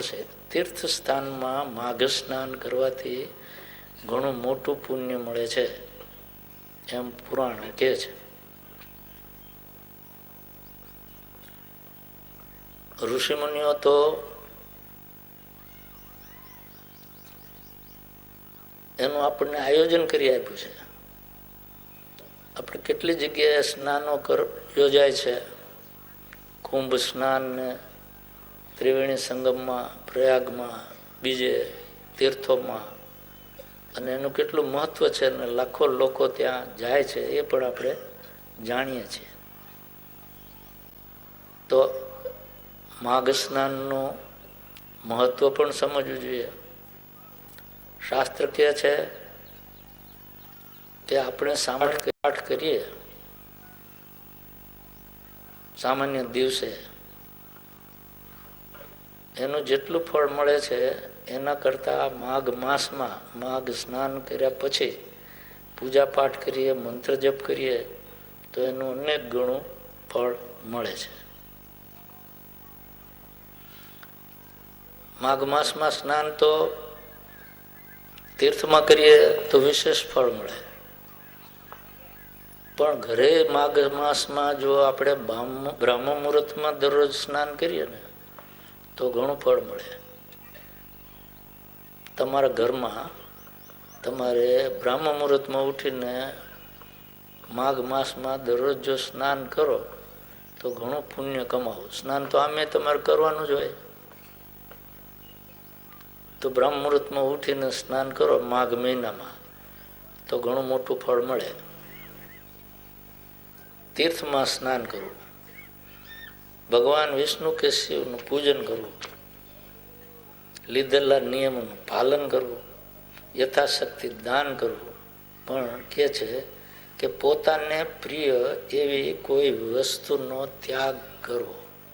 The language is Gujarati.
છે. તીર્થ સ્થાનમાં માઘ સ્નાન કરવાથી ઘણું મોટું પુણ્ય મળે છે એમ પુરાણ કહે છે. ઋષિમુનિઓ તો એનું આપણને આયોજન કરી આપ્યું છે. આપણે કેટલી જગ્યાએ સ્નાનો યોજાય છે. કુંભ સ્નાન ને ત્રિવેણી સંગમમાં, પ્રયાગમાં, બીજે તીર્થોમાં, અને એનું કેટલું મહત્વ છે અને લાખો લોકો ત્યાં જાય છે એ પણ આપણે જાણીએ છીએ. તો માઘ સ્નાનનું મહત્વ પણ સમજવું જોઈએ. શાસ્ત્ર કહે છે કે આપણે સામાન્ય પાઠ કરીએ સામાન્ય દિવસે, એનું જેટલું ફળ મળે છે એના કરતાં માઘ માસમાં માઘ સ્નાન કર્યા પછી પૂજા પાઠ કરીએ, મંત્ર જપ કરીએ તો એનું અનેક ગણું ફળ મળે છે. માઘ માસમાં સ્નાન તો તીર્થમાં કરીએ તો વિશેષ ફળ મળે, પણ ઘરે માઘ માસમાં જો આપણે બ્રાહ્મ મુહૂર્તમાં દરરોજ સ્નાન કરીએ ને તો ઘણું ફળ મળે. તમારા ઘરમાં તમારે બ્રાહ્મ મુહૂર્તમાં ઉઠીને માઘ માસમાં દરરોજ જો સ્નાન કરો તો ઘણું પુણ્ય કમાવો. સ્નાન તો આમે તમારે કરવાનું જ હોય, તો બ્રાહ્મ મુહૂર્તમાં ઉઠીને સ્નાન કરો માઘ મહિનામાં તો ઘણું મોટું ફળ મળે. તીર્થમાં સ્નાન કરવું, ભગવાન વિષ્ણુ કે શિવનું પૂજન કરવું, લીધેલા નિયમોનું પાલન કરવું, યથાશક્તિ દાન કરવું, પણ કહે છે કે પોતાને પ્રિય એવી કોઈ વસ્તુનો ત્યાગ કરવો.